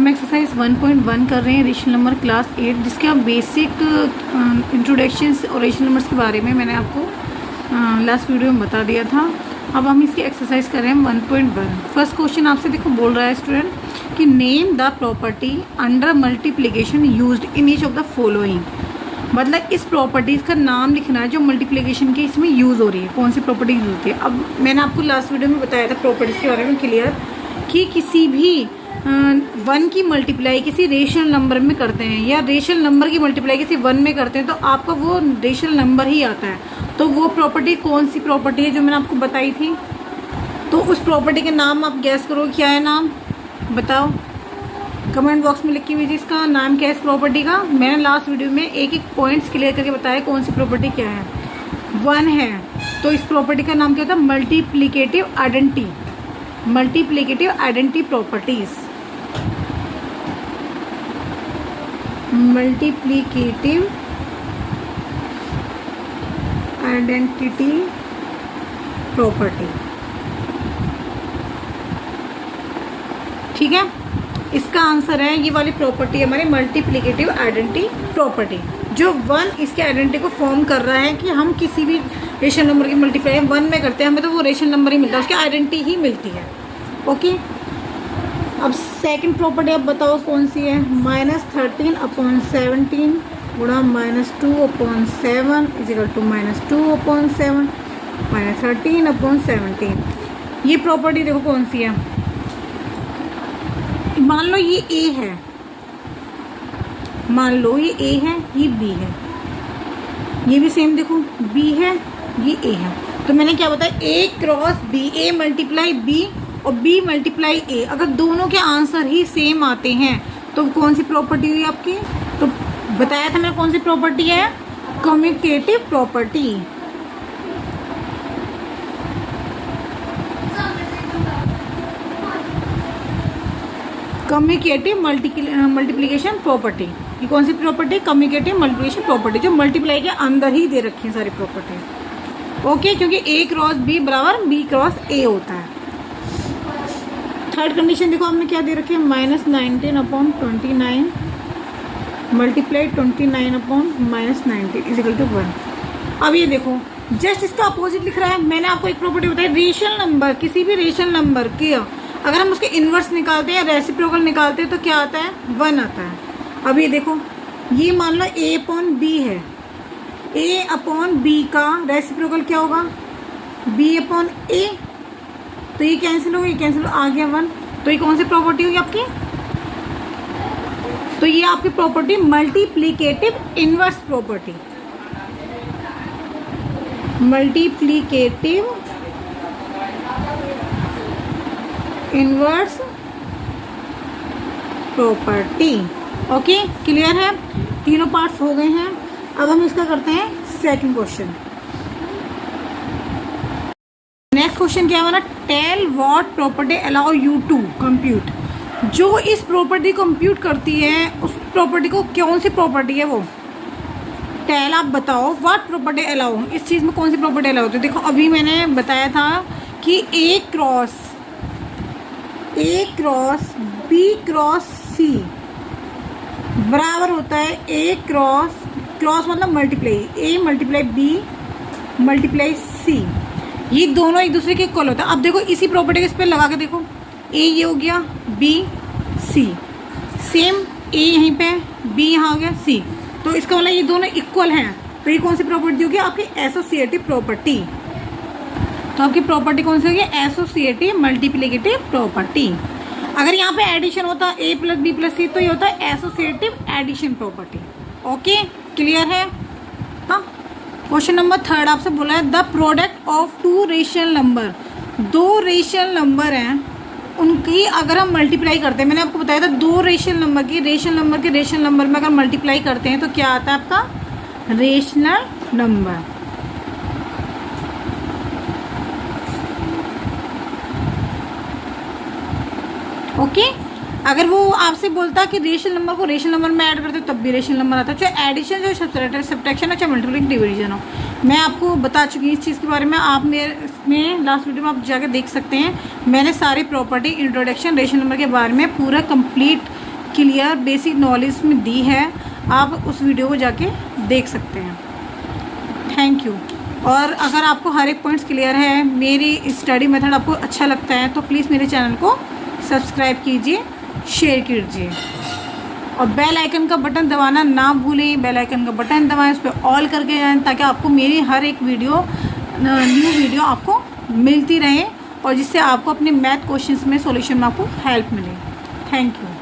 हम एक्सरसाइज 1.1 कर रहे हैं रेशनल नंबर क्लास 8, जिसके हम बेसिक इंट्रोडक्शंस और रेशनल नंबर्स के बारे में मैंने आपको लास्ट वीडियो में बता दिया था। अब हम इसकी एक्सरसाइज कर रहे हैं 1.1। फर्स्ट क्वेश्चन आपसे देखो बोल रहा है स्टूडेंट कि name the property under multiplication used in each of the following. मतलब इस प्रॉपर्टीज़ का नाम लिखना है जो मल्टीप्लिकेशन के इसमें यूज़ हो रही है, कौन सी प्रॉपर्टी यूज़ होती है। अब मैंने आपको लास्ट वीडियो में बताया था प्रॉपर्टीज़ के बारे में क्लियर कि किसी भी 1 की मल्टीप्लाई किसी रेशनल नंबर में करते हैं या रेशनल नंबर की मल्टीप्लाई किसी 1 में करते हैं तो आपका वो रेशनल नंबर ही आता है। तो वो प्रॉपर्टी कौन सी प्रॉपर्टी है जो मैंने आपको बताई थी। तो उस प्रॉपर्टी के नाम आप गैस करो, क्या है नाम बताओ, कमेंट बॉक्स में लिख के भेजिए इसका नाम क्या है इस प्रॉपर्टी का। मैंने लास्ट वीडियो में एक एक पॉइंट्स क्लियर करके बताया कौन सी प्रॉपर्टी क्या है। 1 है तो इस प्रॉपर्टी का नाम क्या होता है, multiplicative identity, multiplicative identity properties, multiplicative identity property. ठीक है, इसका आंसर है ये वाली प्रॉपर्टी है हमारी मल्टीप्लिकेटिव आइडेंटिटी प्रॉपर्टी। जो 1 इसके आइडेंटिटी को फॉर्म कर रहा है कि हम किसी भी रेशनल नंबर की मल्टीप्लाई 1 में करते हैं हमें तो वो रेशनल नंबर ही मिलता है, उसकी आइडेंटिटी ही मिलती है। ओके, अब सेकंड प्रॉपर्टी आप बताओ कौन सी है। -13/17 गुणा -2/7 इजिकल टू -2/7 -13/17। ये प्रॉपर्टी देखो कौन सी है। मान लो ये A है, मान लो ये A है, ये B है, ये भी सेम देखो B है, ये A है। तो मैंने क्या बताया, A cross B, A multiply B और B मल्टीप्लाई A। अगर दोनों के आंसर ही सेम आते हैं तो कौन सी प्रॉपर्टी हुई आपकी। तो बताया था मैंने कौन सी प्रॉपर्टी है, commutative property. Commutative multiplication property. ये कौन सी प्रॉपर्टी, कम्यूटेटिव मल्टीप्लिकेशन प्रॉपर्टी, जो मल्टीप्लाई के अंदर ही दे रखी है सारी प्रॉपर्टी। ओके, क्योंकि A क्रॉस B बराबर B क्रॉस A होता है। थर्ड कंडीशन देखो आपने क्या दे रखी है, -19/29 मल्टीप्लाई 29/-19 इजिकल टू 1। अब ये देखो जस्ट इसका अपोजिट लिख रहा है। मैंने आपको एक प्रॉपर्टी बताई, रेशनल नंबर, किसी भी रेशनल नंबर के अगर हम उसके इन्वर्स निकालते हैं या रेसिप्रोकल निकालते हैं तो क्या आता है, 1 आता है। अब ये देखो, ये मान लो A/B है, A/B का रेसिप्रोकल क्या होगा, B/A। तो ये कैंसिल हो, ये कैंसिल आ गया 1। तो ये कौन सी प्रॉपर्टी होगी आपकी, तो ये आपकी property multiplicative inverse property, multiplicative inverse property. Okay, clear है, तीनों पार्ट्स हो गए हैं। अब हम इसका करते हैं सेकंड क्वेश्चन। नेक्स्ट क्वेश्चन क्या है ना, tell what property allow you to compute. जो इस प्रॉपर्टी कंप्यूट करती है उस प्रॉपर्टी को कौन सी प्रॉपर्टी है वो। टेल आप बताओ व्हाट प्रॉपर्टी अलाउ, इस चीज़ में कौन सी प्रॉपर्टी अलाउ होती है। देखो अभी मैंने बताया था कि A cross B cross C बराबर होता है A क्रॉस मतलब multiply, A multiply B multiply C। ये दोनों एक दूसरे के इक्वल होता है। अब देखो इसी प्रॉपर्टी को इस पर लगा के देखो, A ये हो गया, B C, सेम A यहीं पे, B यहाँ हो गया, C। तो इसका मतलब ये दोनों इक्वल हैं। तो ये कौन सी प्रॉपर्टी होगी आपकी, एसोसिएटिव प्रॉपर्टी। तो आपकी प्रॉपर्टी कौन सी होगी, एसोसिएटिव मल्टीप्लिकेटिव प्रॉपर्टी। अगर यहाँ पे एडिशन होता A + B + C तो ये होता है associative addition property. Okay, clear है। हाँ, क्वेश्चन नंबर 3 आपसे बोला है the product of 2 rational number. 2 rational number हैं, उनकी अगर हम मल्टीप्लाई करते हैं, मैंने आपको बताया था 2 रेशनल नंबर की रेशनल नंबर में अगर मल्टीप्लाई करते हैं तो क्या आता है आपका, रेशनल नंबर। ओके, अगर वो आपसे बोलता कि रेशनल नंबर को रेशनल नंबर में ऐड करते तब भी रेशनल नंबर आता है, चाहे एडिशन जो सब्ट्रैक्शन हो चाहे मल्टीप्लिकेशन डिवीजन हो। मैं आपको बता चुकी हूँ इस चीज़ के बारे में, आप मेरे इसमें लास्ट वीडियो में आप जाके देख सकते हैं। मैंने सारी प्रॉपर्टी इंट्रोडक्शन रेशनल नंबर के बारे में पूरा कंप्लीट क्लियर बेसिक नॉलेज में दी है, आप उस वीडियो को जाके देख सकते हैं। Thank you. और अगर आपको हर एक पॉइंट्स क्लियर है, मेरी स्टडी मेथड आपको अच्छा लगता है, तो प्लीज़ मेरे चैनल को सब्सक्राइब कीजिए, शेयर कीजिए और बेल आइकन का बटन दबाना ना भूलें। बेल आइकन का बटन दबाएं, उस पर ऑल करके जाएं, ताकि आपको मेरी हर एक न्यू वीडियो आपको मिलती रहे और जिससे आपको अपने मैथ क्वेश्चंस में सॉल्यूशन में आपको हेल्प मिले। Thank you.